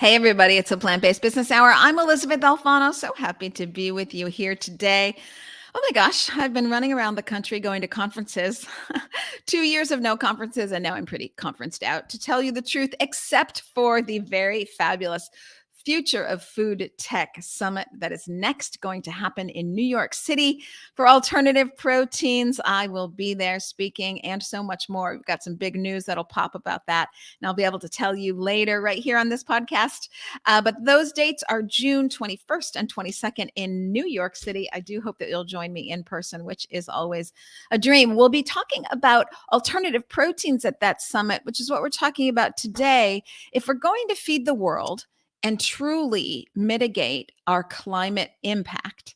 Hey, everybody, it's a Plant-Based Business Hour. I'm Elysabeth Alfano. So happy to be with you here today. Oh my gosh, I've been running around the country going to conferences. 2 years of no conferences, and now I'm pretty conferenced out, to tell you the truth, except for the very fabulous Future of Food Tech Summit that is next going to happen in New York City for alternative proteins. I will be there speaking and so much more. We've got some big news that'll pop about that, and I'll be able to tell you later right here on this podcast. But those dates are June 21st and 22nd in New York City. I do hope that you'll join me in person, which is always a dream. We'll be talking about alternative proteins at that summit, which is what we're talking about today. If we're going to feed the world and truly mitigate our climate impact,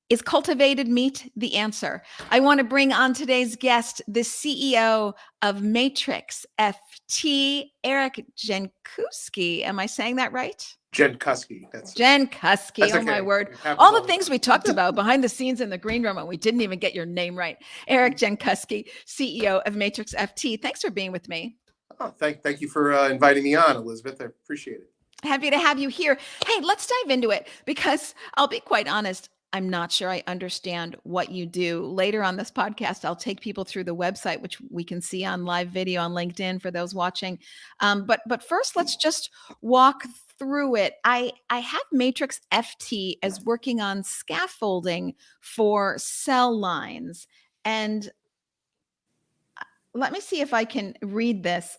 is cultivated meat the answer? I want to bring on today's guest, the CEO of Matrix Ft, Eric Jenkusky. Am I saying that right? Jenkusky. Jenkusky. That's Oh, okay. my word. All the things we talked about behind the scenes in the green room, and we didn't even get your name right. Eric Jenkusky, CEO of Matrix Ft. Thanks for being with me. Oh, thank you for inviting me on, Elizabeth. I appreciate it. Happy to have you here. Hey, let's dive into it, because I'll be quite honest, I'm not sure I understand what you do. Later on this podcast, I'll take people through the website, which we can see on live video on LinkedIn for those watching. But first, let's just walk through it. I have Matrix Ft as working on scaffolding for cell lines. And let me see if I can read this.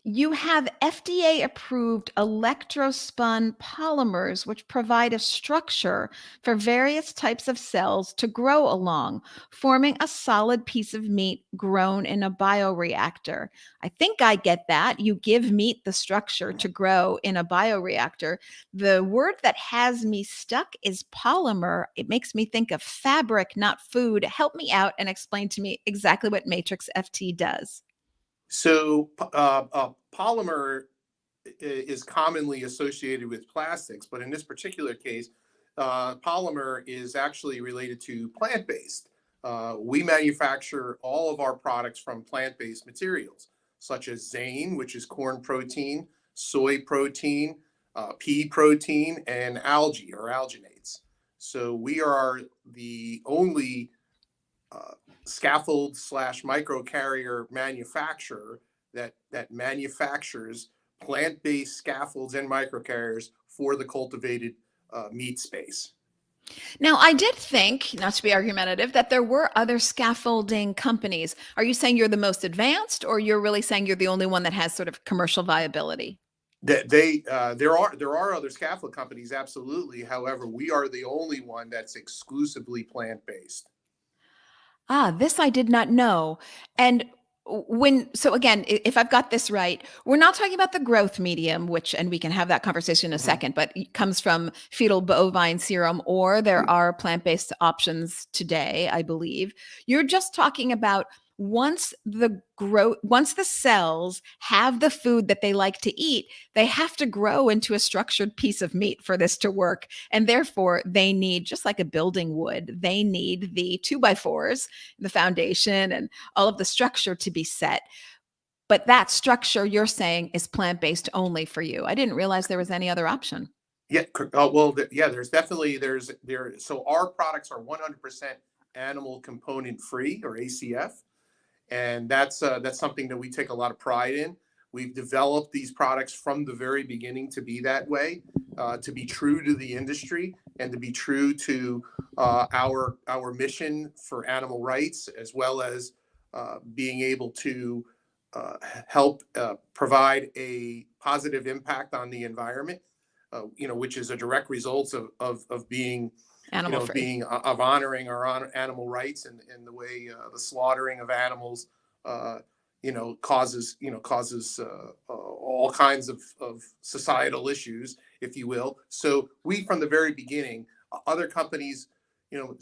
You have FDA-approved electrospun polymers, which provide a structure for various types of cells to grow along, forming a solid piece of meat grown in a bioreactor. I think I get that. You give meat the structure to grow in a bioreactor. The word that has me stuck is polymer. It makes me think of fabric, not food. Help me out and explain to me exactly what Matrix Ft does. So polymer is commonly associated with plastics, but in this particular case, polymer is actually related to plant-based. We manufacture all of our products from plant-based materials, such as zein, which is corn protein, soy protein, pea protein, and algae or alginates. So we are the only scaffold / microcarrier manufacturer that manufactures plant-based scaffolds and microcarriers for the cultivated meat space. Now, I did think, not to be argumentative, that there were other scaffolding companies. Are you saying you're the most advanced, or you're really saying you're the only one that has sort of commercial viability? There are other scaffold companies, absolutely. However, we are the only one that's exclusively plant-based. This I did not know. And so again, if I've got this right, we're not talking about the growth medium, and we can have that conversation in a second, but it comes from fetal bovine serum, or there are plant-based options today, I believe. You're just talking about once the cells have the food that they like to eat, they have to grow into a structured piece of meat for this to work. And therefore, they need, just like a building would, they need the 2x4s, the foundation, and all of the structure to be set. But that structure, you're saying, is plant-based only for you. I didn't realize there was any other option. Yeah, there's definitely So our products are 100% animal component free, or ACF, and that's something that we take a lot of pride in. We've developed these products from the very beginning to be that way, to be true to the industry and to be true to our mission for animal rights, as well as being able to help provide a positive impact on the environment, which is a direct result of being Animal free. of honoring our animal rights, and the way the slaughtering of animals causes all kinds of societal issues, if you will. So we, from the very beginning, other companies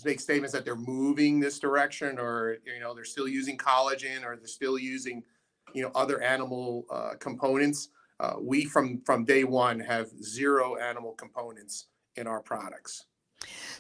make statements that they're moving this direction, or they're still using collagen, or they're still using other animal components. We from day one have zero animal components in our products.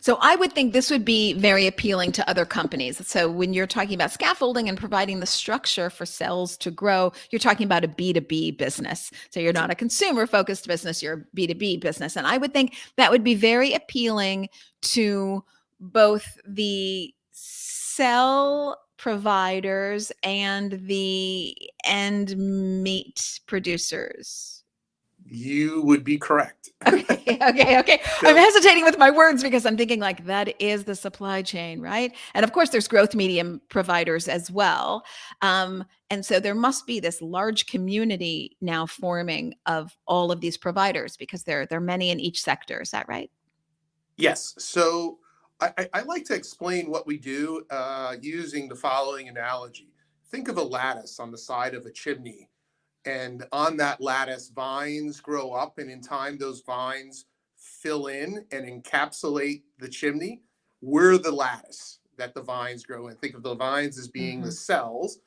So I would think this would be very appealing to other companies. So when you're talking about scaffolding and providing the structure for cells to grow, you're talking about a B2B business. So you're not a consumer focused business, you're a B2B business. And I would think that would be very appealing to both the cell providers and the end meat producers. You would be correct. Okay. I'm hesitating with my words because I'm thinking like that is the supply chain, right? And of course, there's growth medium providers as well. And so there must be this large community now forming of all of these providers because there are many in each sector. Is that right? Yes. So I like to explain what we do using the following analogy. Think of a lattice on the side of a chimney. And on that lattice, vines grow up, and in time, those vines fill in and encapsulate the chimney. We're the lattice that the vines grow in. Think of the vines as being the cells.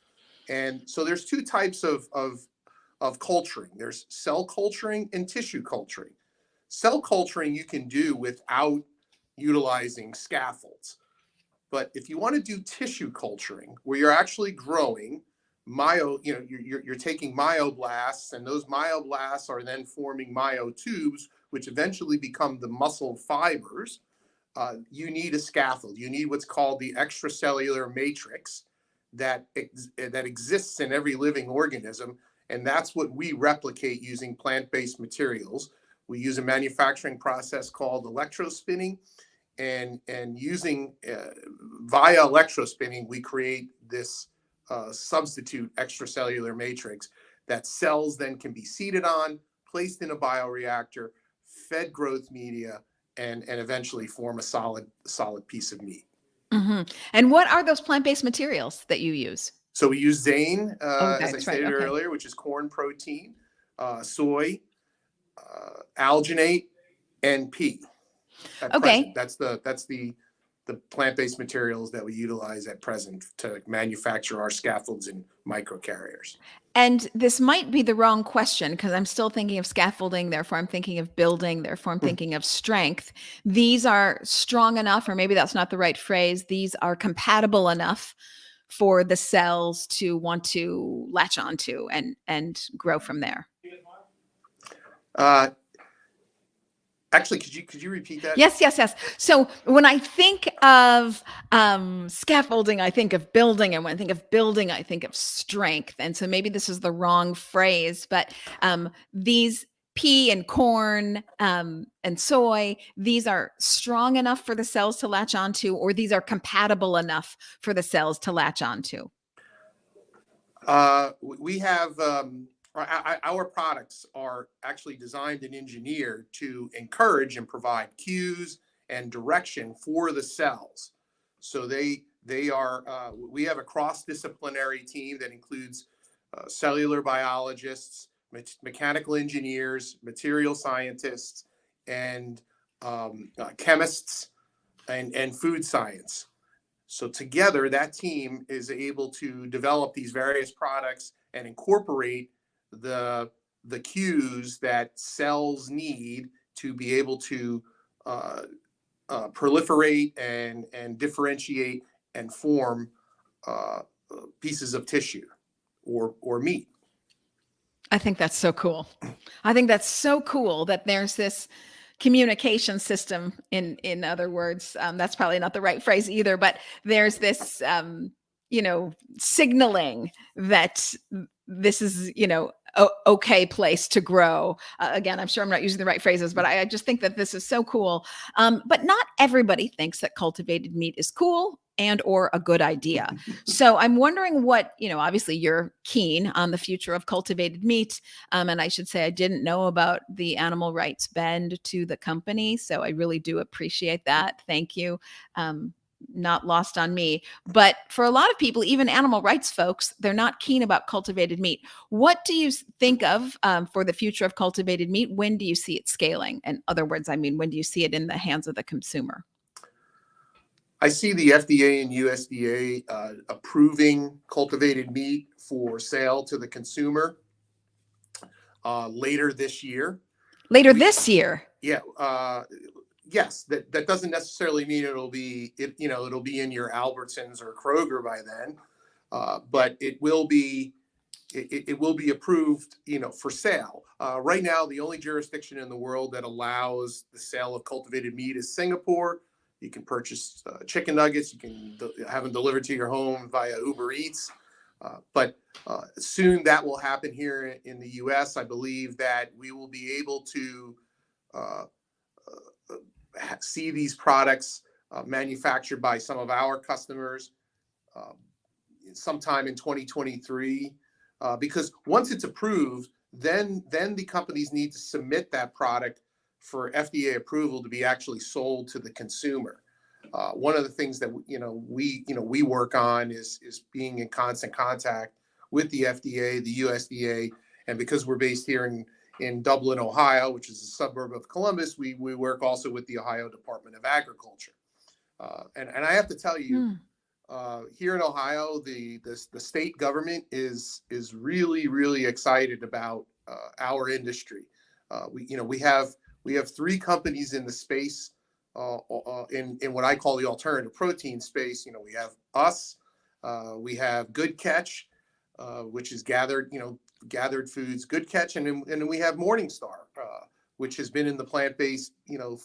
And so there's two types of culturing. There's cell culturing and tissue culturing. Cell culturing you can do without utilizing scaffolds. But if you want to do tissue culturing, where you're actually growing you're taking myoblasts, and those myoblasts are then forming myotubes, which eventually become the muscle fibers. You need a scaffold. You need what's called the extracellular matrix that exists in every living organism, and that's what we replicate using plant-based materials. We use a manufacturing process called electrospinning, and using via electrospinning, we create this substitute extracellular matrix that cells then can be seeded on, placed in a bioreactor, fed growth media, and eventually form a solid piece of meat. And what are those plant-based materials that you use? So we use Zane, as I That's stated right. Okay. earlier, which is corn protein, soy, alginate, and pea. Okay. Present. That's the plant-based materials that we utilize at present to manufacture our scaffolds and microcarriers. And this might be the wrong question because I'm still thinking of scaffolding, therefore I'm thinking of building, therefore I'm thinking of strength. These are strong enough, or maybe that's not the right phrase, these are compatible enough for the cells to want to latch onto and grow from there. Actually, could you repeat that? Yes. So when I think of scaffolding, I think of building, and when I think of building, I think of strength. And so maybe this is the wrong phrase, but these pea and corn and soy, these are strong enough for the cells to latch onto, or these are compatible enough for the cells to latch onto? We have our products are actually designed and engineered to encourage and provide cues and direction for the cells. So they are we have a cross-disciplinary team that includes cellular biologists, mechanical engineers, material scientists, and chemists and food science. So together, that team is able to develop these various products and incorporate the cues that cells need to be able to proliferate and differentiate and form pieces of tissue or meat. I think that's so cool. I think that's so cool that there's this communication system. In other words, that's probably not the right phrase either, but there's this signaling that this is okay place to grow. Again, I'm sure I'm not using the right phrases, but I just think that this is so cool. But not everybody thinks that cultivated meat is cool and or a good idea. So I'm wondering what, obviously you're keen on the future of cultivated meat. And I should say I didn't know about the animal rights bend to the company. So I really do appreciate that. Thank you. Not lost on me. But for a lot of people, even animal rights folks, they're not keen about cultivated meat. What do you think of for the future of cultivated meat? When do you see it scaling? In other words, when do you see it in the hands of the consumer? I see the FDA and USDA approving cultivated meat for sale to the consumer later this year. Later this year? Yeah. yes, that doesn't necessarily mean it'll be it'll be in your Albertsons or Kroger by then, but it will be approved, for sale. Right now, the only jurisdiction in the world that allows the sale of cultivated meat is Singapore. You can purchase chicken nuggets. You can have them delivered to your home via Uber Eats. But soon that will happen here in the U.S. I believe that we will be able to uh, see these products manufactured by some of our customers uh, sometime in 2023. Because once it's approved, then the companies need to submit that product for FDA approval to be actually sold to the consumer. One of the things that we work on is being in constant contact with the FDA, the USDA, and because we're based here in Dublin, Ohio, which is a suburb of Columbus, we work also with the Ohio Department of Agriculture. And I have to tell you, here in Ohio, the state government is really excited about our industry. We have three companies in the space in what I call the alternative protein space. We have us, we have Good Catch, which is gathered foods, Good Catch, and then we have Morningstar, which has been in the plant-based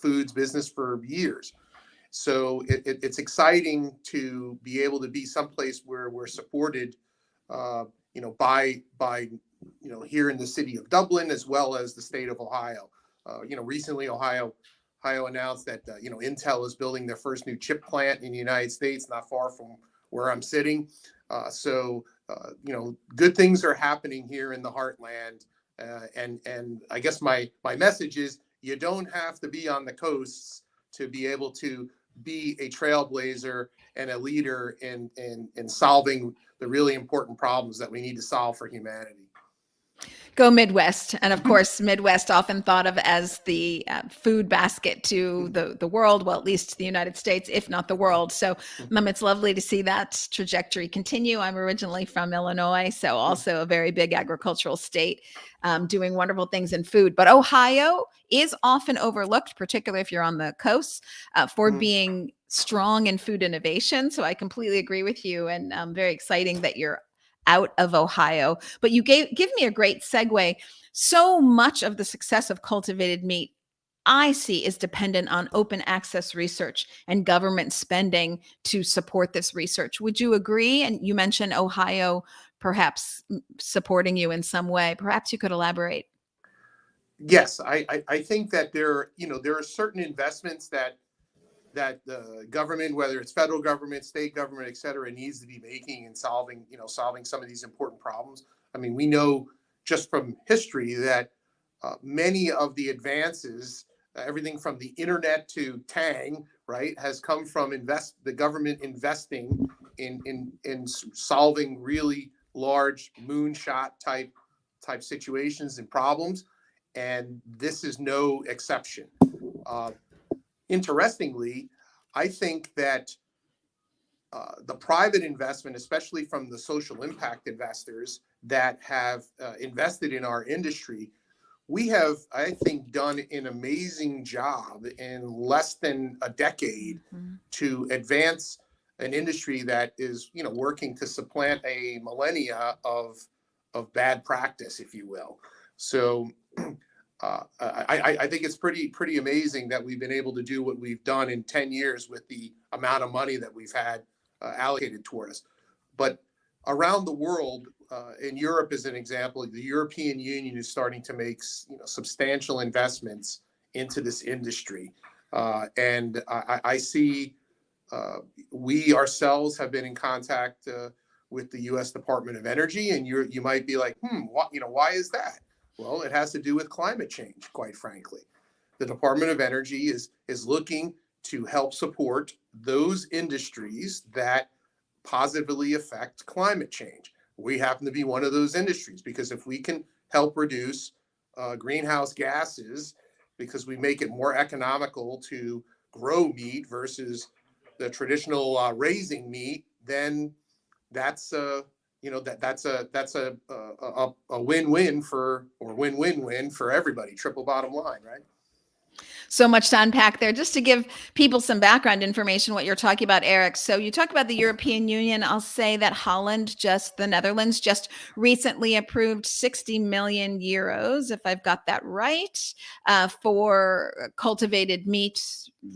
foods business for years. So it's exciting to be able to be someplace where we're supported, by here in the city of Dublin as well as the state of Ohio. Recently Ohio announced that Intel is building their first new chip plant in the United States, not far from where I'm sitting. So good things are happening here in the heartland, and I guess my message is you don't have to be on the coasts to be able to be a trailblazer and a leader in solving the really important problems that we need to solve for humanity. Go Midwest. And of course, Midwest often thought of as the food basket to the world, well, at least the United States, if not the world. So it's lovely to see that trajectory continue. I'm originally from Illinois, so also a very big agricultural state, doing wonderful things in food. But Ohio is often overlooked, particularly if you're on the coast, for being strong in food innovation. So I completely agree with you, and very exciting that you're out of Ohio. But you give me a great segue. So much of the success of cultivated meat, I see, is dependent on open access research and government spending to support this research. Would you agree? And you mentioned Ohio perhaps supporting you in some way. Perhaps you could elaborate. Yes, I think that there are certain investments that the government, whether it's federal government, state government, et cetera, needs to be making and solving some of these important problems. I mean, we know just from history that many of the advances, everything from the internet to Tang, right, has come from the government investing in solving really large moonshot type situations and problems, and this is no exception. Interestingly, I think that the private investment, especially from the social impact investors that have invested in our industry, we have, I think, done an amazing job in less than a decade to advance an industry that is, working to supplant a millennia of bad practice, if you will. So I think it's pretty amazing that we've been able to do what we've done in 10 years with the amount of money that we've had allocated toward us. But around the world, in Europe as an example, the European Union is starting to make substantial investments into this industry. And I see we ourselves have been in contact with the U.S. Department of Energy, and you might be like, why is that? Well, it has to do with climate change, quite frankly. The Department of Energy is looking to help support those industries that positively affect climate change. We happen to be one of those industries because if we can help reduce greenhouse gases, because we make it more economical to grow meat versus the traditional raising meat, then that's that's a win-win for everybody. Triple bottom line, right? So much to unpack there. Just to give people some background information, what you're talking about, Eric. So you talk about the European Union. I'll say that the Netherlands, just recently approved 60 million euros, if I've got that right, for cultivated meat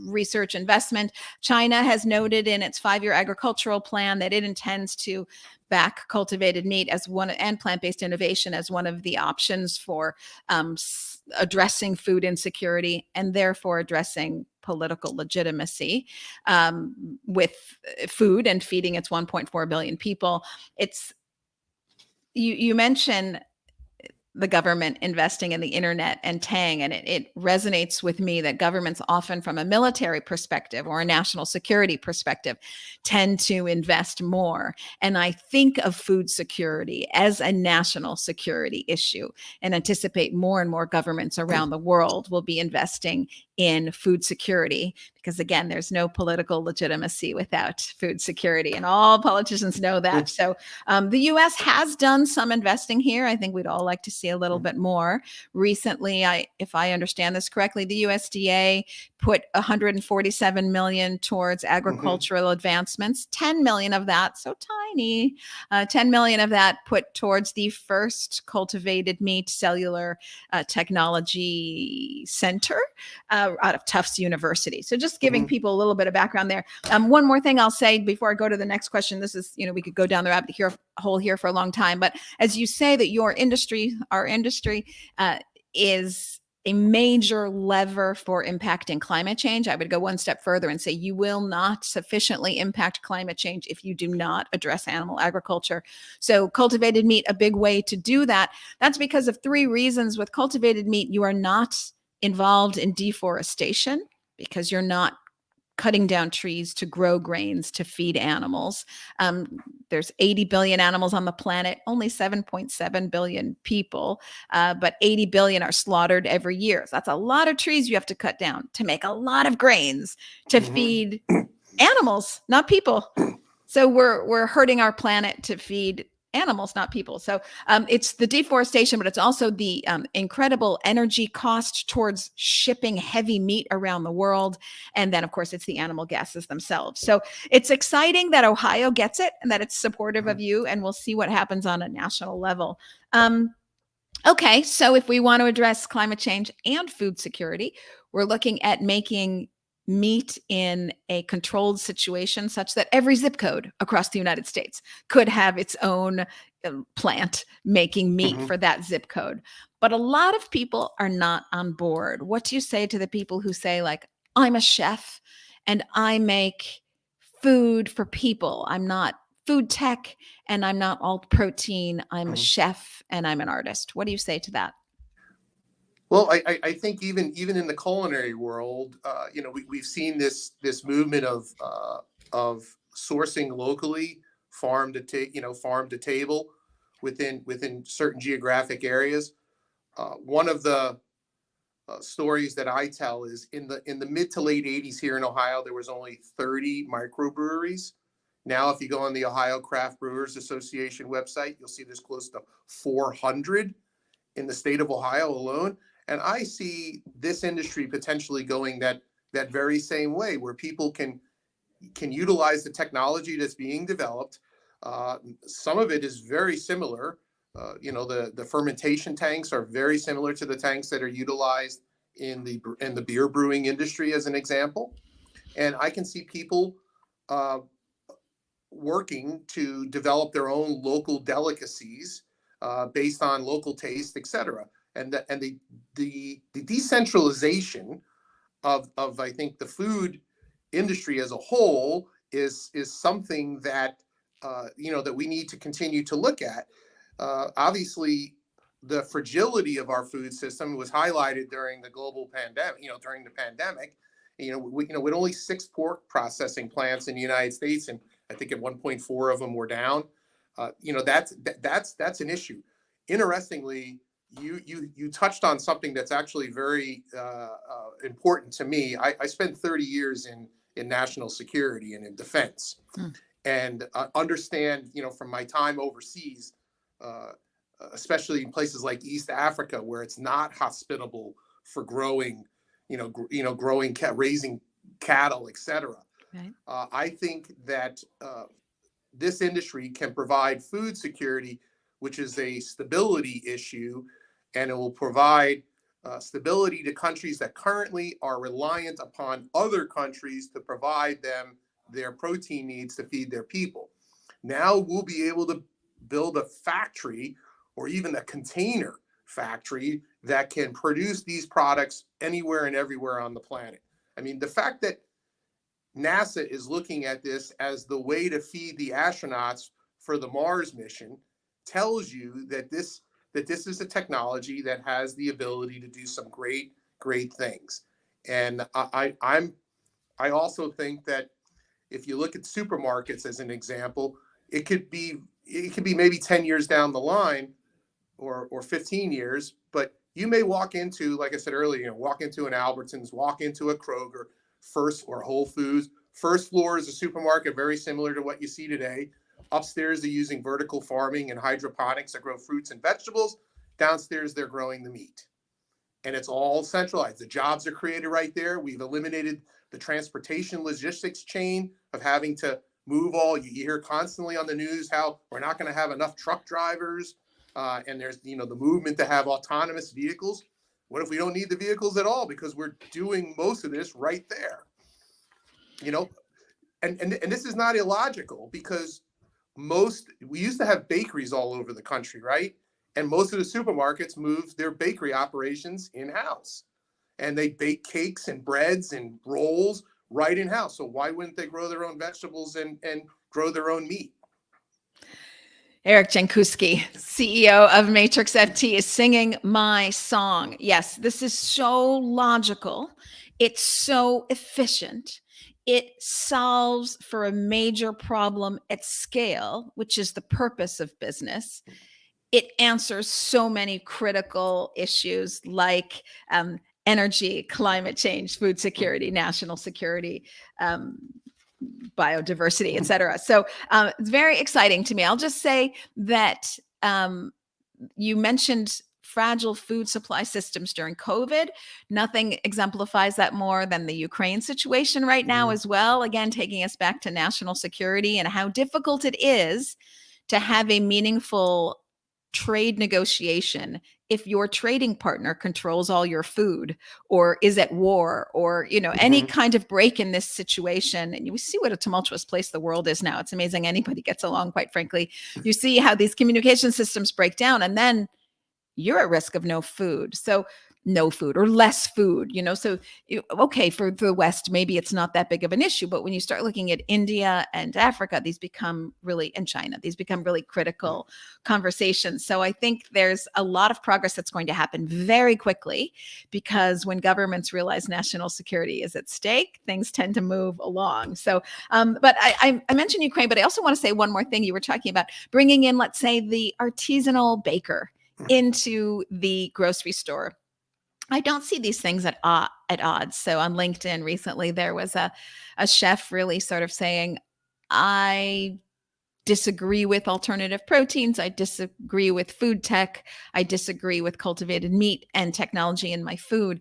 research investment. China has noted in its 5-year agricultural plan that it intends to back cultivated meat as one, and plant-based innovation as one of the options for addressing food insecurity and therefore addressing political legitimacy with food and feeding its 1.4 billion people. It's you mentioned the government investing in the internet and Tang. And it resonates with me that governments often from a military perspective or a national security perspective tend to invest more. And I think of food security as a national security issue and anticipate more and more governments around the world will be investing in food security because again, there's no political legitimacy without food security and all politicians know that. So the US has done some investing here. I think we'd all like to see a little bit more. Recently, if I understand this correctly, the USDA put 147 million towards agricultural advancements, 10 million of that, so tiny, 10 million of that put towards the first cultivated meat cellular technology center out of Tufts University. So just giving people a little bit of background there. One more thing I'll say before I go to the next question. This is, we could go down the rabbit hole here for a long time, but as you say that our industry is a major lever for impacting climate change, I would go one step further and say you will not sufficiently impact climate change if you do not address animal agriculture. So cultivated meat, a big way to do that. That's because of 3 reasons. With cultivated meat, you are not involved in deforestation because you're not cutting down trees to grow grains to feed animals. There's 80 billion animals on the planet, only 7.7 billion people, but 80 billion are slaughtered every year. So that's a lot of trees you have to cut down to make a lot of grains to feed animals, not people. So we're hurting our planet to feed animals, not people. So it's the deforestation, but it's also the incredible energy cost towards shipping heavy meat around the world. And then, of course, it's the animal gases themselves. So it's exciting that Ohio gets it and that it's supportive of you. And we'll see what happens on a national level. Okay, so if we want to address climate change and food security, we're looking at making meat in a controlled situation such that every zip code across the United States could have its own plant making meat for that zip code. But a lot of people are not on board. What do you say to the people who say, like, I'm a chef and I make food for people. I'm not food tech and I'm not all protein. I'm a chef and I'm an artist. What do you say to that? Well, I think even in the culinary world, we've seen this movement of sourcing locally, farm to table, within certain geographic areas. One of the stories that I tell is in the mid to late '80s here in Ohio, there was only 30 microbreweries. Now, if you go on the Ohio Craft Brewers Association website, you'll see there's close to 400 in the state of Ohio alone. And I see this industry potentially going that very same way, where people can utilize the technology that's being developed. Some of it is very similar. The fermentation tanks are very similar to the tanks that are utilized in the beer brewing industry, as an example. And I can see people working to develop their own local delicacies based on local taste, etc. And the decentralization of I think the food industry as a whole is something that that we need to continue to look at. Obviously, the fragility of our food system was highlighted during the global pandemic. During the pandemic, with only 6 pork processing plants in the United States, and I think at 1.4 of them were down. That's an issue. Interestingly, you touched on something that's actually very important to me. I spent 30 years in national security and in defense, and understand from my time overseas, especially in places like East Africa, where it's not hospitable for growing growing, raising cattle, etc. Right. I think that this industry can provide food security, which is a stability issue, and it will provide stability to countries that currently are reliant upon other countries to provide them their protein needs to feed their people. Now we'll be able to build a factory or even a container factory that can produce these products anywhere and everywhere on the planet. I mean, the fact that NASA is looking at this as the way to feed the astronauts for the Mars mission tells you that this is a technology that has the ability to do some great things. And I also think that if you look at supermarkets as an example, it could be maybe 10 years down the line or 15 years, but you may walk into, like I said earlier, walk into an Albertsons, walk into a Kroger, or Whole Foods. First floor is a supermarket, very similar to what you see today. Upstairs, they're using vertical farming and hydroponics that grow fruits and vegetables. Downstairs, they're growing the meat. And it's all centralized. The jobs are created right there. We've eliminated the transportation logistics chain of having to move all. You hear constantly on the news how we're not going to have enough truck drivers. And there's, the movement to have autonomous vehicles. What if we don't need the vehicles at all because we're doing most of this right there? And this is not illogical because we used to have bakeries all over the country, right? And most of the supermarkets moved their bakery operations in-house. And they bake cakes and breads and rolls right in-house. So why wouldn't they grow their own vegetables and grow their own meat? Eric Jenkusky, CEO of Matrix FT, is singing my song. Yes, this is so logical. It's so efficient. It solves for a major problem at scale, which is the purpose of business. It answers so many critical issues like energy, climate change, food security, national security, biodiversity, et cetera. So it's very exciting to me. I'll just say that you mentioned fragile food supply systems during COVID. Nothing exemplifies that more than the Ukraine situation right now as well. Again, taking us back to national security and how difficult it is to have a meaningful trade negotiation if your trading partner controls all your food or is at war or any kind of break in this situation. And you see what a tumultuous place the world is now. It's amazing anybody gets along, quite frankly. You see how these communication systems break down and then you're at risk of no food. So no food or less food, so okay, for the West, maybe it's not that big of an issue, but when you start looking at India and Africa, and China, these become really critical conversations. So I think there's a lot of progress that's going to happen very quickly because when governments realize national security is at stake, things tend to move along. So, but I mentioned Ukraine, but I also want to say one more thing. You were talking about bringing in, let's say, the artisanal baker into the grocery store. I don't see these things at odds. So on LinkedIn recently, there was a chef really sort of saying, I disagree with alternative proteins. I disagree with food tech. I disagree with cultivated meat and technology in my food.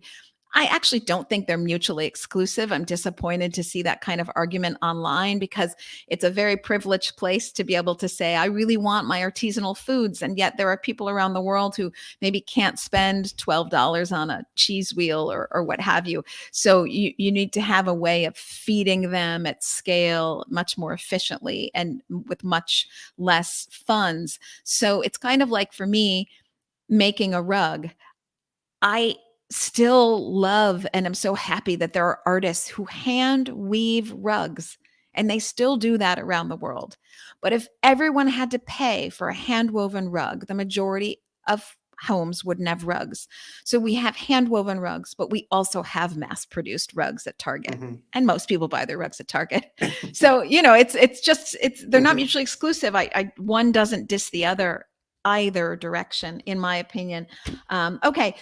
I actually don't think they're mutually exclusive. I'm disappointed to see that kind of argument online because it's a very privileged place to be able to say, I really want my artisanal foods. And yet there are people around the world who maybe can't spend $12 on a cheese wheel or what have you. So you need to have a way of feeding them at scale much more efficiently and with much less funds. So it's kind of like for me, making a rug. I still love and I'm so happy that there are artists who hand weave rugs and they still do that around the world. But if everyone had to pay for a hand woven rug, the majority of homes wouldn't have rugs. So we have hand woven rugs, but we also have mass produced rugs at Target. And most people buy their rugs at Target. So, they're not mutually exclusive. One doesn't diss the other either direction, in my opinion. Okay.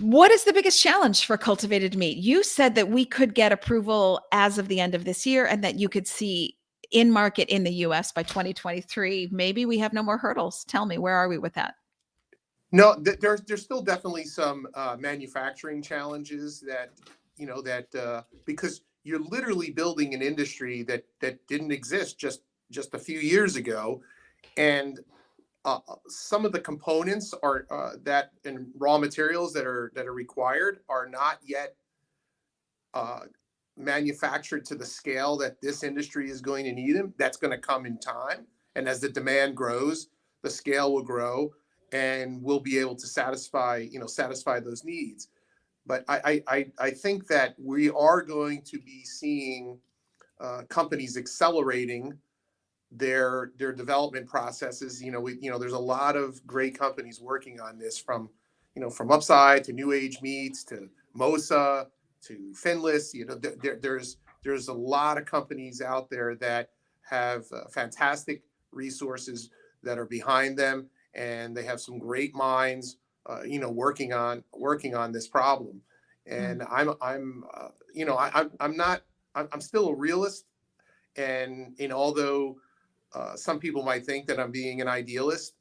What is the biggest challenge for cultivated meat? You said that we could get approval as of the end of this year and that you could see in market in the US by 2023. Maybe we have no more hurdles. Tell me, where are we with that? No, there's still definitely some manufacturing challenges that because you're literally building an industry that didn't exist just a few years ago, and some of the components are that and raw materials that are required are not yet uh, manufactured to the scale that this industry is going to need them. That's going to come in time, and as the demand grows, the scale will grow, and we'll be able to satisfy those needs. But I think that we are going to be seeing companies accelerating their development processes. There's a lot of great companies working on this, from Upside to New Age Meats to Mosa to Finless. There's a lot of companies out there that have fantastic resources that are behind them, and they have some great minds, working on this problem. And I'm still a realist, and although some people might think that I'm being an idealist,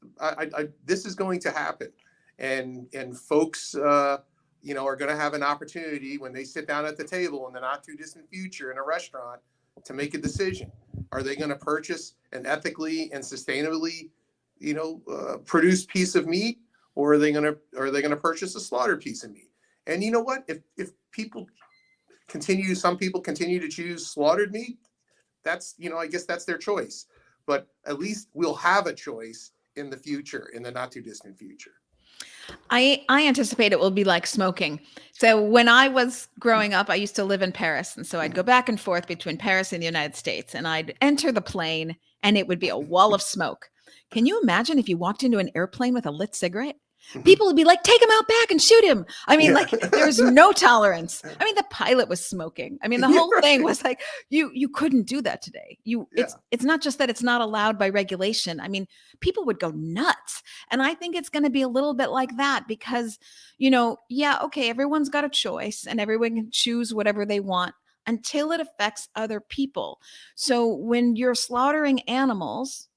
this is going to happen, and folks, are going to have an opportunity when they sit down at the table in the not too distant future in a restaurant to make a decision. Are they going to purchase an ethically and sustainably, produced piece of meat, or are they going to purchase a slaughtered piece of meat? And you know what? If some people continue to choose slaughtered meat, that's, I guess that's their choice. But at least we'll have a choice in the future, in the not too distant future. I anticipate it will be like smoking. So when I was growing up, I used to live in Paris. And so I'd go back and forth between Paris and the United States, and I'd enter the plane and it would be a wall of smoke. Can you imagine if you walked into an airplane with a lit cigarette? People would be like, take him out back and shoot him. I mean, like, there's no tolerance. I mean, the pilot was smoking. I mean, the whole thing was like, you couldn't do that today. It's not just that it's not allowed by regulation. I mean, people would go nuts. And I think it's going to be a little bit like that because, okay, everyone's got a choice and everyone can choose whatever they want until it affects other people. So when you're slaughtering animals,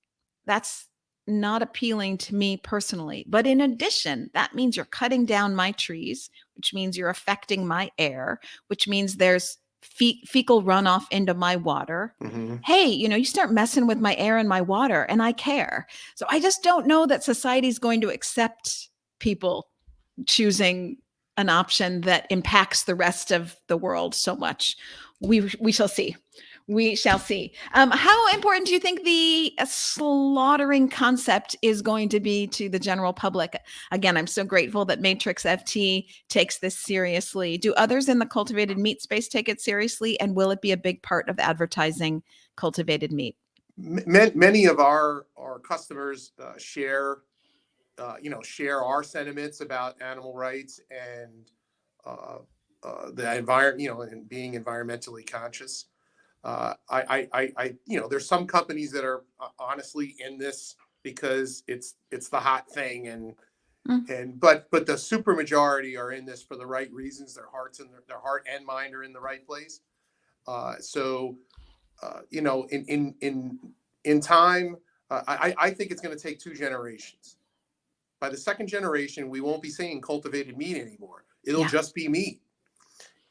that's not appealing to me personally. But in addition, that means you're cutting down my trees, which means you're affecting my air, which means there's fecal runoff into my water. Mm-hmm. Hey, you start messing with my air and my water, and I care. So I just don't know that society's going to accept people choosing an option that impacts the rest of the world so much. We shall see. We shall see. How important do you think the slaughtering concept is going to be to the general public? Again, I'm so grateful that Matrix FT takes this seriously. Do others in the cultivated meat space take it seriously? And will it be a big part of advertising cultivated meat? Many of our customers share our sentiments about animal rights and the environment, and being environmentally conscious. There's some companies that are honestly in this because it's the hot thing, but the super majority are in this for the right reasons. Their heart and mind are in the right place. In time, I think it's going to take 2 generations. By the second generation, we won't be saying cultivated meat anymore. It'll just be meat.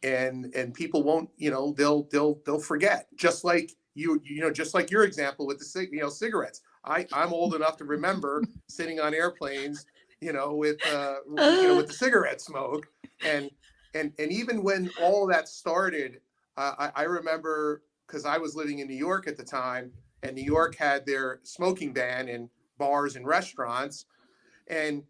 And people won't, they'll forget, just like just like your example with the cigarettes. I'm old enough to remember sitting on airplanes, with the cigarette smoke, and even when all that started, I remember, because I was living in New York at the time, and New York had their smoking ban in bars and restaurants, and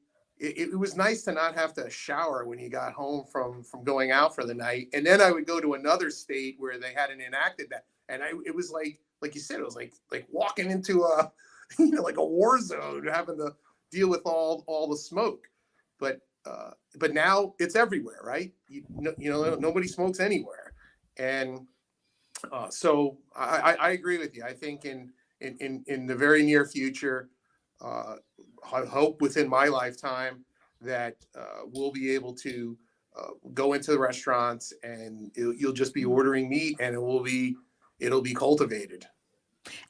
it was nice to not have to shower when you got home from going out for the night. And then I would go to another state where they hadn't enacted that, and it was like you said, it was like walking into a like a war zone, having to deal with all the smoke. But now it's everywhere, right? Nobody smokes anywhere, and so I agree with you. I think in the very near future, I hope within my lifetime, that we'll be able to go into the restaurants, and you'll just be ordering meat, and it'll be cultivated.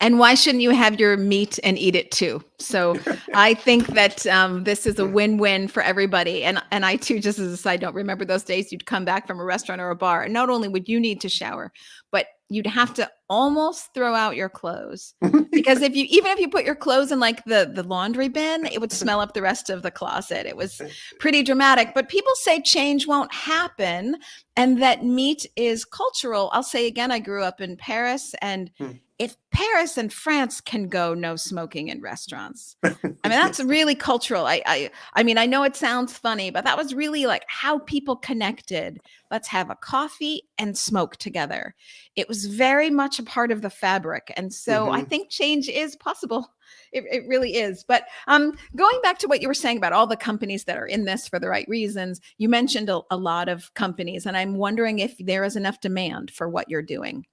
And why shouldn't you have your meat and eat it too? So I think that this is a win-win for everybody. And I too, just as a side note, remember those days you'd come back from a restaurant or a bar, and not only would you need to shower, but you'd have to almost throw out your clothes. Because even if you put your clothes in like the laundry bin, it would smell up the rest of the closet. It was pretty dramatic. But people say change won't happen and that meat is cultural. I'll say again, I grew up in Paris, and if Paris and France can go no smoking in restaurants, I mean, that's really cultural. I mean, I know it sounds funny, but that was really like how people connected. Let's have a coffee and smoke together. It was very much a part of the fabric. And so I think change is possible. It really is. But going back to what you were saying about all the companies that are in this for the right reasons, you mentioned a lot of companies, and I'm wondering if there is enough demand for what you're doing.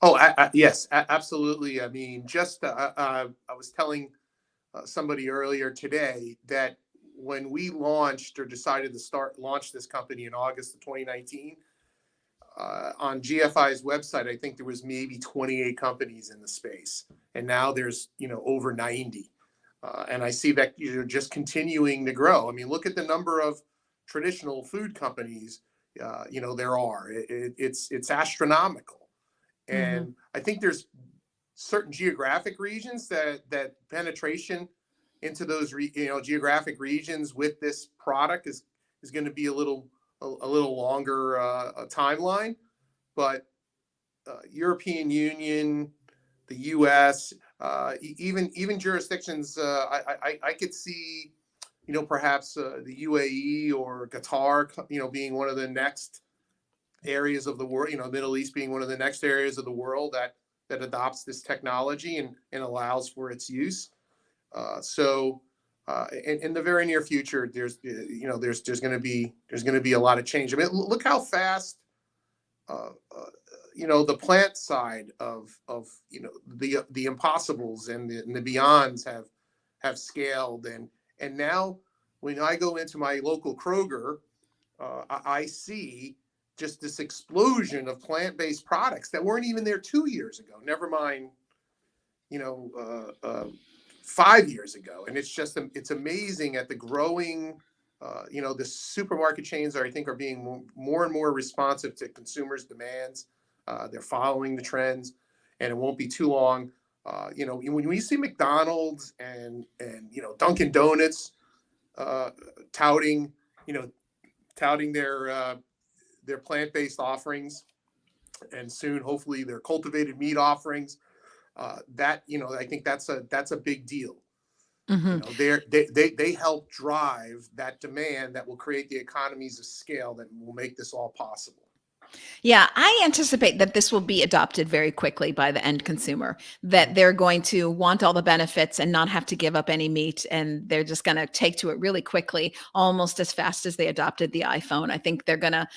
Oh, yes, absolutely. I mean, just I was telling somebody earlier today that when we launched or decided to launch this company in August of 2019, on GFI's website, I think there was maybe 28 companies in the space, and now there's over 90, and I see that just continuing to grow. I mean, look at the number of traditional food companies. There are. It's astronomical, and I think there's certain geographic regions that penetration into those geographic regions with this product is going to be a little longer timeline, but European Union, the U.S., even jurisdictions, I could see, perhaps the UAE or Qatar, being one of the next areas of the world, Middle East being one of the next areas of the world that adopts this technology and allows for its use. So in the very near future, there's going to be a lot of change. I mean, look how fast the plant side of the impossibles and the beyonds have scaled, and now when I go into my local Kroger, I see just this explosion of plant-based products that weren't even there 2 years ago. Never mind, 5 years ago. And it's amazing at the growing, the supermarket chains I think are being more and more responsive to consumers' demands. They're following the trends, and it won't be too long. When we see McDonald's and Dunkin' Donuts touting their plant-based offerings, and soon hopefully their cultivated meat offerings, I think that's a big deal. They help drive that demand that will create the economies of scale that will make this all possible. Yeah, I anticipate that this will be adopted very quickly by the end consumer, that they're going to want all the benefits and not have to give up any meat. And they're just going to take to it really quickly, almost as fast as they adopted the iPhone. I think they're going to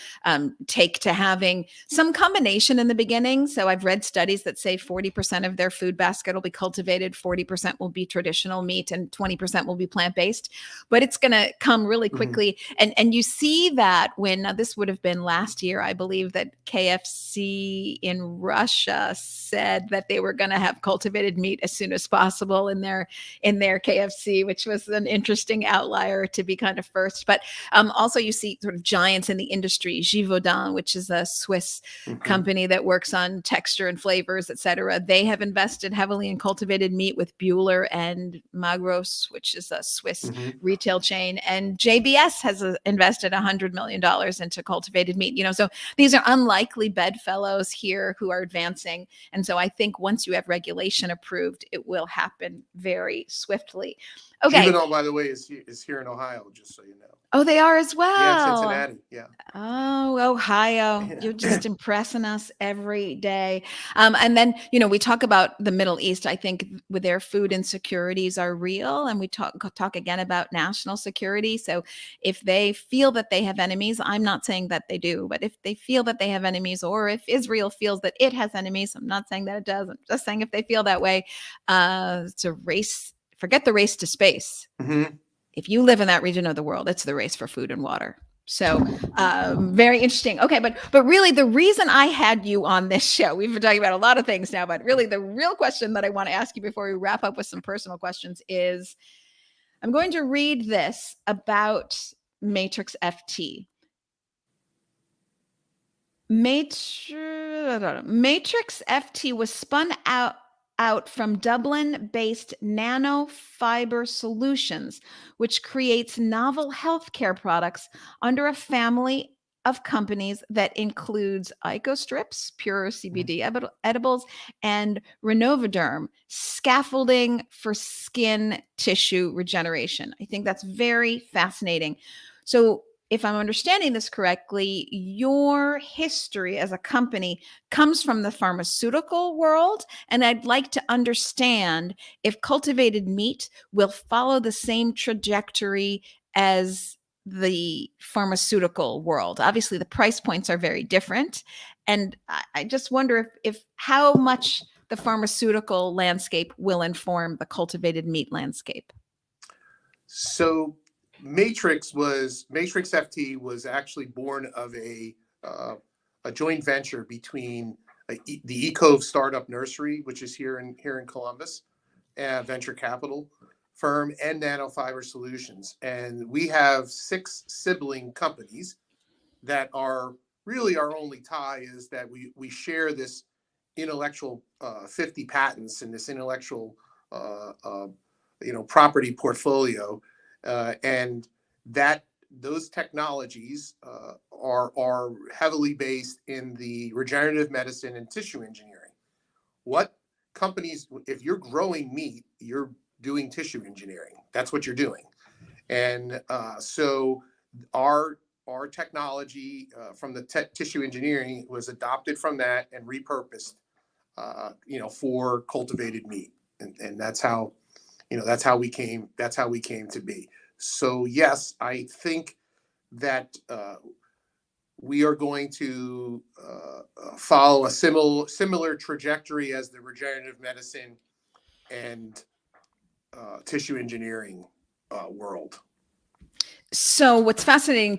take to having some combination in the beginning. So I've read studies that say 40% of their food basket will be cultivated, 40% will be traditional meat, and 20% will be plant-based. But it's going to come really quickly. And you see that when this would have been last year, I believe, that KFC in Russia said that they were going to have cultivated meat as soon as possible in their KFC, which was an interesting outlier to be kind of first. But also you see sort of giants in the industry, Givaudan, which is a Swiss company that works on texture and flavors, et cetera. They have invested heavily in cultivated meat with Buehler and Magros, which is a Swiss retail chain. And JBS has invested $100 million into cultivated meat. So these are unlikely bedfellows here who are advancing. And so I think once you have regulation approved, it will happen very swiftly. Okay. Givaudan, by the way, is here in Ohio, just so you know. Oh, they are as well. Yeah, Cincinnati. Yeah. Oh, Ohio. You're just impressing us every day. And then, we talk about the Middle East. I think with their food insecurities are real. And we talk again about national security. So if they feel that they have enemies, I'm not saying that they do, but if they feel that they have enemies, or if Israel feels that it has enemies, I'm not saying that it does. I'm just saying if they feel that way, it's a race. Forget the race to space. If you live in that region of the world, it's the race for food and water. So very interesting. Okay, but really the reason I had you on this show, we've been talking about a lot of things now, but really the real question that I want to ask you before we wrap up with some personal questions is, I'm going to read this about Matrix FT. Matrix FT was spun out from Dublin-based Nanofiber Solutions, which creates novel healthcare products under a family of companies that includes IcoStrips, pure CBD edibles, and Renoviderm, scaffolding for skin tissue regeneration. I think that's very fascinating. So if I'm understanding this correctly, your history as a company comes from the pharmaceutical world. And I'd like to understand if cultivated meat will follow the same trajectory as the pharmaceutical world. Obviously, the price points are very different. And I just wonder if how much the pharmaceutical landscape will inform the cultivated meat landscape. So Matrix FT was actually born of a joint venture between the Ecove Startup Nursery, which is here in Columbus, venture capital firm, and Nanofiber Solutions. And we have 6 sibling companies that are really our only tie is that we share this intellectual 50 patents and this intellectual property portfolio, and that those technologies are heavily based in the regenerative medicine and tissue engineering. What companies, if you're growing meat, you're doing tissue engineering. That's what you're doing. And so our technology from the tissue engineering was adopted from that and repurposed, for cultivated meat, and that's how we came to be. So yes, I think that we are going to follow a similar trajectory as the regenerative medicine and tissue engineering world. So what's fascinating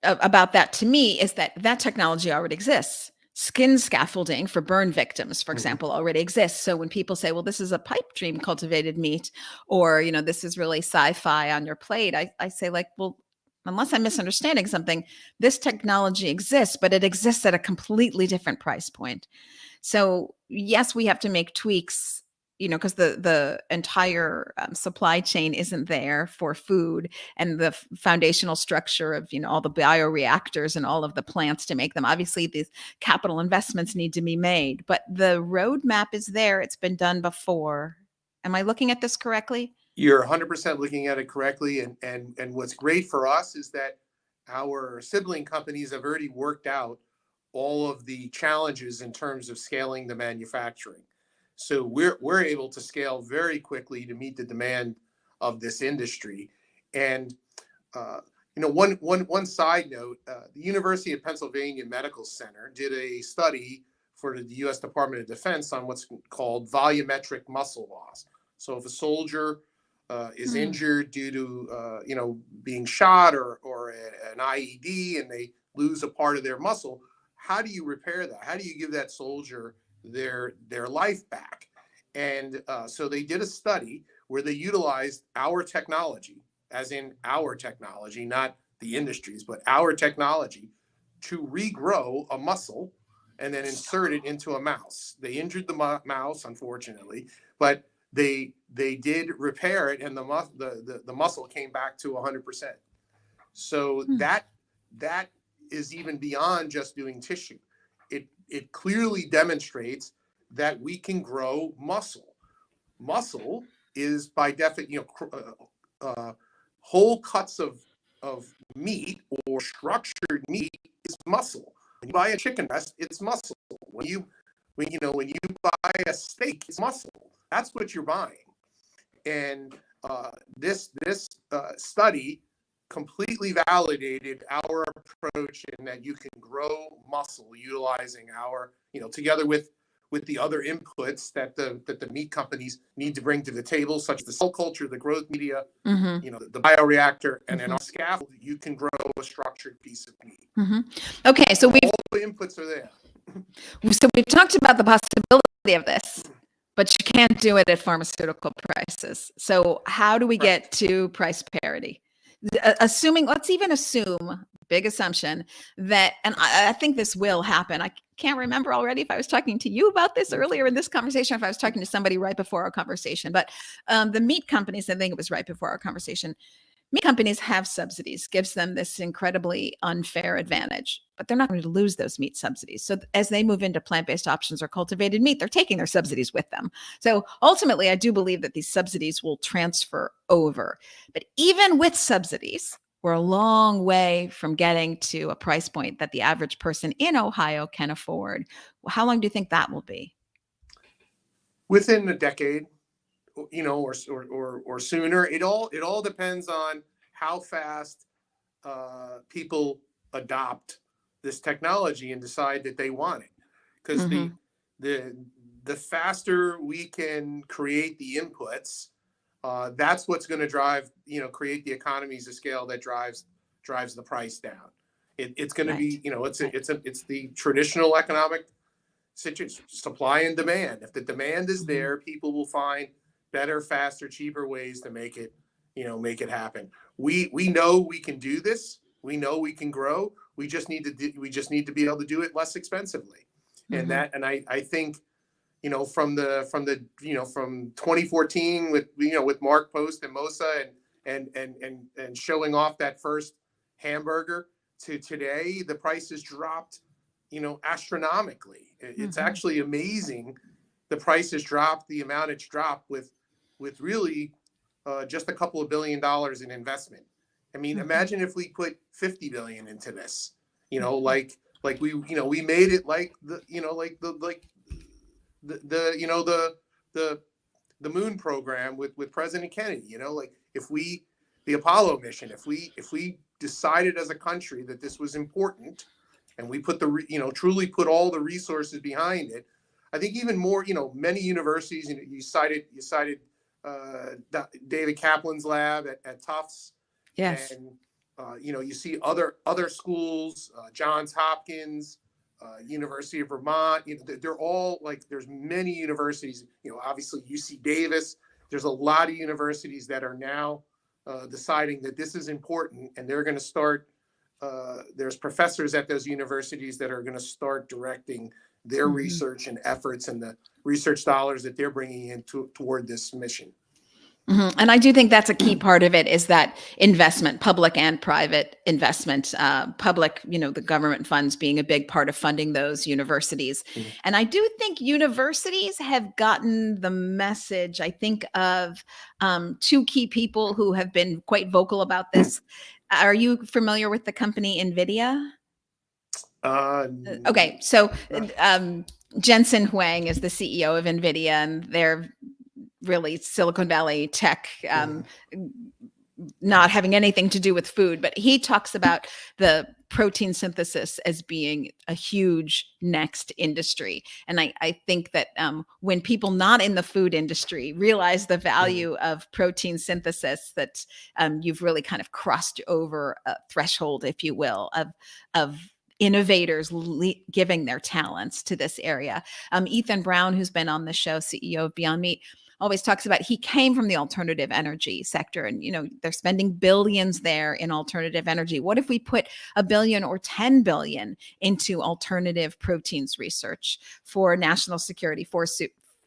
about that to me is that technology already exists. Skin scaffolding for burn victims, for example, already exists. So when people say, well, this is a pipe dream cultivated meat, or, this is really sci-fi on your plate, I say, like, well, unless I'm misunderstanding something, this technology exists, but it exists at a completely different price point. So yes, we have to make tweaks, because the entire supply chain isn't there for food, and the foundational structure of, all the bioreactors and all of the plants to make them. Obviously, these capital investments need to be made, but the roadmap is there. It's been done before. Am I looking at this correctly? You're 100% looking at it correctly. And what's great for us is that our sibling companies have already worked out all of the challenges in terms of scaling the manufacturing. So we're able to scale very quickly to meet the demand of this industry. And one side note: the University of Pennsylvania Medical Center did a study for the U.S. Department of Defense on what's called volumetric muscle loss. So if a soldier is injured due to being shot or an IED, and they lose a part of their muscle, how do you repair that? How do you give that soldier their life back? And so they did a study where they utilized our technology, as in our technology, not the industry's, but our technology, to regrow a muscle and then insert it into a mouse. They injured the mouse, unfortunately, but they did repair it, and the muscle came back to 100%. So that is even beyond just doing tissue. It clearly demonstrates that we can grow muscle. Muscle is by definition, whole cuts of meat or structured meat is muscle. When you buy a chicken breast, it's muscle. When you buy a steak, it's muscle. That's what you're buying. And this study completely validated our approach in that you can grow muscle utilizing our, together with the other inputs that the meat companies need to bring to the table, such as the cell culture, the growth media, the bioreactor, and then our scaffold. You can grow a structured piece of meat. Okay, so all the inputs are there. we've talked about the possibility of this, but you can't do it at pharmaceutical prices. So how do we get to price parity? Assuming, let's even assume, big assumption, that, and I think this will happen. I can't remember already if I was talking to you about this earlier in this conversation, or if I was talking to somebody right before our conversation, but the meat companies, I think it was right before our conversation, meat companies have subsidies, gives them this incredibly unfair advantage, but they're not going to lose those meat subsidies. So as they move into plant-based options or cultivated meat, they're taking their subsidies with them. So ultimately, I do believe that these subsidies will transfer over. But even with subsidies, we're a long way from getting to a price point that the average person in Ohio can afford. How long do you think that will be? Within a decade, or sooner. It all depends on how fast people adopt this technology and decide that they want it. Because the faster we can create the inputs, that's what's going to drive, create the economies of scale that drives the price down. It's going to be, it's the traditional economic situation, supply and demand. If the demand is there, people will find better, faster, cheaper ways to make it happen. We know we can do this. We know we can grow. We just need to be able to do it less expensively. And I think, from 2014 with Mark Post and Mosa and showing off that first hamburger to today, the price has dropped, astronomically. It's actually amazing. The price has dropped the amount it's dropped with really just a couple of $1 billion in investment. I mean, imagine if we put 50 billion into this, like we made it like the moon program with President Kennedy, like the Apollo mission, if we decided as a country that this was important and we put truly put all the resources behind it, I think even more, many universities, you cited David Kaplan's lab at Tufts. Yes. And, you see other schools, Johns Hopkins, University of Vermont, they're all there's many universities, obviously UC Davis. There's a lot of universities that are now deciding that this is important, and they're going to start. There's professors at those universities that are going to start directing their research and efforts and the research dollars that they're bringing in toward this mission. And I do think that's a key part of it, is that investment, public and private investment, public, the government funds being a big part of funding those universities. And I do think universities have gotten the message. I think of two key people who have been quite vocal about this. Are you familiar with the company Nvidia? Okay, so Jensen Huang is the CEO of Nvidia, and they're really Silicon Valley tech, not having anything to do with food, but he talks about the protein synthesis as being a huge next industry. And I think that when people not in the food industry realize the value of protein synthesis, that you've really kind of crossed over a threshold, if you will, of innovators giving their talents to this area. Ethan Brown, who's been on the show, CEO of Beyond Meat, always talks about he came from the alternative energy sector, and they're spending billions there in alternative energy. What if we put $1 billion or 10 billion into alternative proteins research for national security, for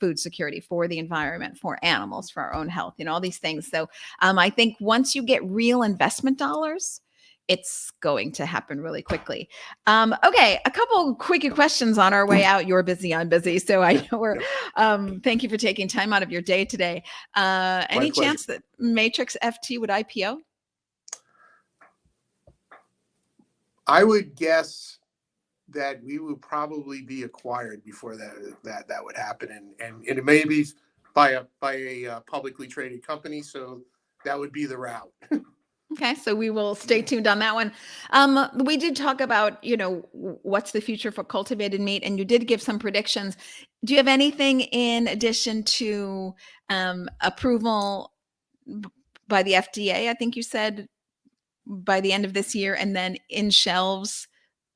food security, for the environment, for animals, for our own health, all these things. So I think once you get real investment dollars, it's going to happen really quickly. Okay, a couple quick questions on our way out. You're busy, I'm busy, so I know we're. Thank you for taking time out of your day today. Any chance that Matrix Ft would IPO? I would guess that we would probably be acquired before that would happen, and it may be by a publicly traded company. So that would be the route. Okay, so we will stay tuned on that one. We did talk about, what's the future for cultivated meat, and you did give some predictions. Do you have anything in addition to approval by the FDA? I think you said by the end of this year, and then in shelves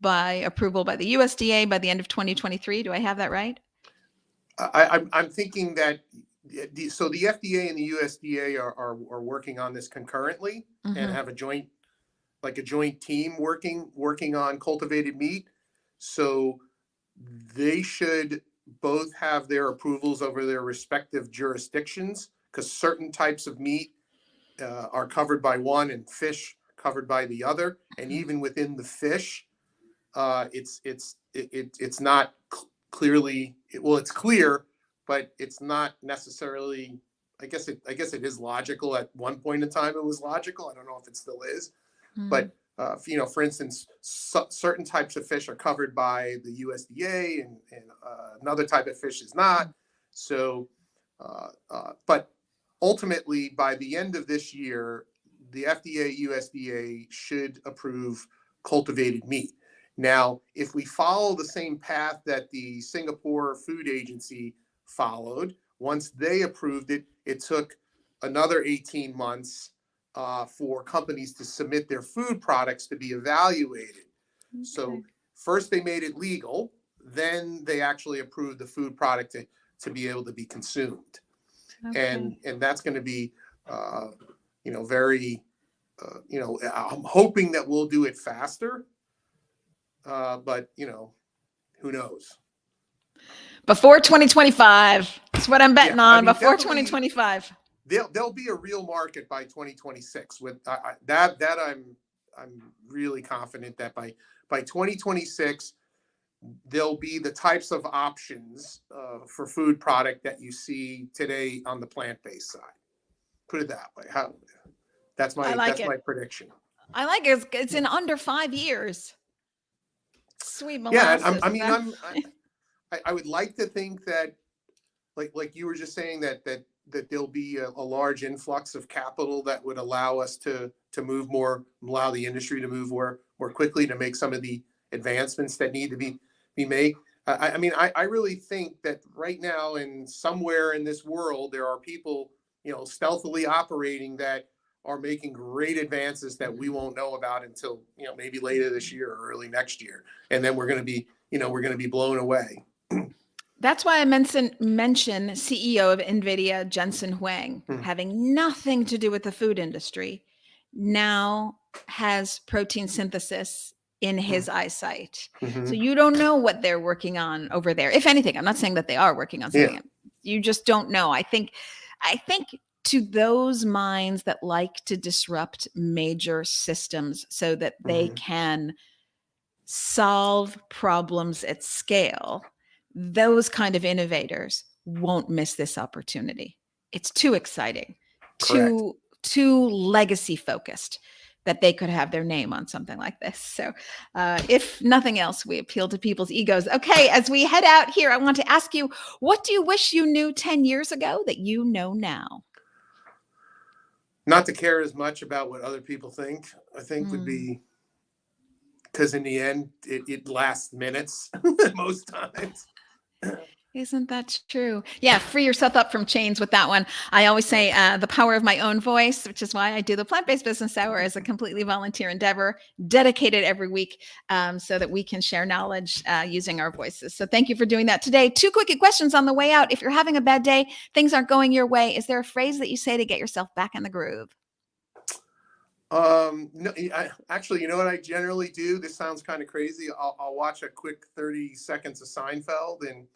by approval by the USDA by the end of 2023. Do I have that right? I'm thinking that so the FDA and the USDA are working on this concurrently and have a joint team working on cultivated meat. So they should both have their approvals over their respective jurisdictions, because certain types of meat are covered by one and fish covered by the other. And even within the fish, it's not clearly, well, it's clear, but it's not necessarily, I guess it is logical. At one point in time, it was logical. I don't know if it still is, but for instance, certain types of fish are covered by the USDA, and another type of fish is not. So, but ultimately, by the end of this year, the FDA, USDA should approve cultivated meat. Now, if we follow the same path that the Singapore Food Agency followed, once they approved it, it took another 18 months for companies to submit their food products to be evaluated. Okay. So first they made it legal, then they actually approved the food product to be able to be consumed. Okay. And that's going to be, very, I'm hoping that we'll do it faster. But who knows? Before 2025, that's what I'm betting on. Before 2025, there'll be a real market by 2026. With that, I'm really confident that by 2026, there'll be the types of options for food product that you see today on the plant-based side. Put it that way. That's my prediction. I like it. It's in under 5 years. Sweet molasses. Yeah, I would like to think that, like you were just saying, that there'll be a large influx of capital that would allow us to move more, allow the industry to move more quickly to make some of the advancements that need to be made. I really think that right now, and somewhere in this world, there are people, stealthily operating that are making great advances that we won't know about until, maybe later this year or early next year. And then we're going to be blown away. That's why I mention CEO of Nvidia, Jensen Huang, having nothing to do with the food industry, now has protein synthesis in his eyesight. So you don't know what they're working on over there. If anything, I'm not saying that they are working on something. Yeah. You just don't know. I think to those minds that like to disrupt major systems so that they can solve problems at scale, those kind of innovators won't miss this opportunity. It's too exciting, too legacy focused, that they could have their name on something like this. So if nothing else, we appeal to people's egos. Okay, as we head out here, I want to ask you, what do you wish you knew 10 years ago that you know now? Not to care as much about what other people think, I think would be, because in the end, it lasts minutes most times. Isn't that true? Yeah, free yourself up from chains with that one. I always say the power of my own voice, which is why I do the Plant-Based Business Hour as a completely volunteer endeavor, dedicated every week so that we can share knowledge using our voices. So thank you for doing that today. 2 quickie questions on the way out. If you're having a bad day, things aren't going your way, is there a phrase that you say to get yourself back in the groove? No, actually, you know what I generally do? This sounds kind of crazy. I'll watch a quick 30 seconds of Seinfeld and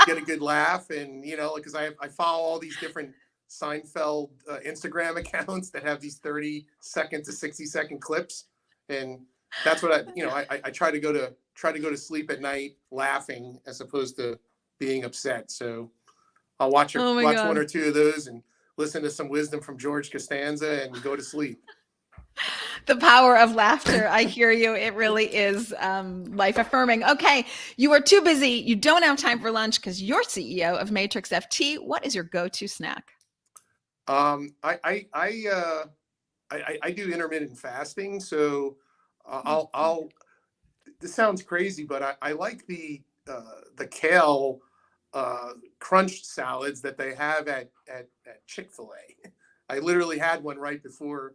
get a good laugh. And, because I follow all these different Seinfeld Instagram accounts that have these 30-second to 60-second clips. And that's what I try to go to sleep at night laughing as opposed to being upset. So I'll watch one or two of those and listen to some wisdom from George Costanza and go to sleep. The power of laughter. I hear you. It really is life affirming. Okay. You are too busy. You don't have time for lunch because you're CEO of Matrix FT. What is your go-to snack? I do intermittent fasting. So this sounds crazy, but I like the kale crunch salads that they have at Chick-fil-A. I literally had one right before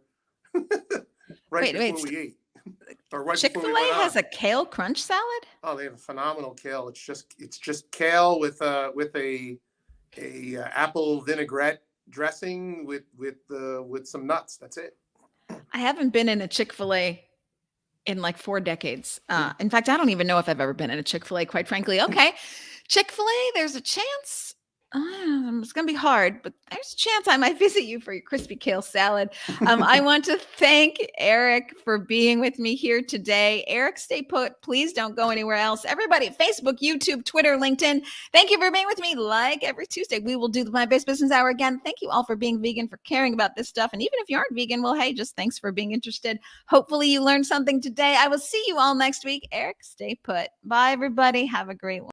right Wait, before wait. we ate, or right before we went Chick-fil-A has on. a kale crunch salad? Oh, they have a phenomenal kale. It's just kale with apple vinaigrette dressing with some nuts. That's it. I haven't been in a Chick-fil-A in like 4 decades. Mm. In fact, I don't even know if I've ever been in a Chick-fil-A, quite frankly. Okay, Chick-fil-A, there's a chance. It's going to be hard, but there's a chance I might visit you for your crispy kale salad. I want to thank Eric for being with me here today. Eric, stay put. Please don't go anywhere else. Everybody, Facebook, YouTube, Twitter, LinkedIn, thank you for being with me. Like every Tuesday, we will do the My Base Business Hour again. Thank you all for being vegan, for caring about this stuff. And even if you aren't vegan, well, hey, just thanks for being interested. Hopefully you learned something today. I will see you all next week. Eric, stay put. Bye, everybody. Have a great one.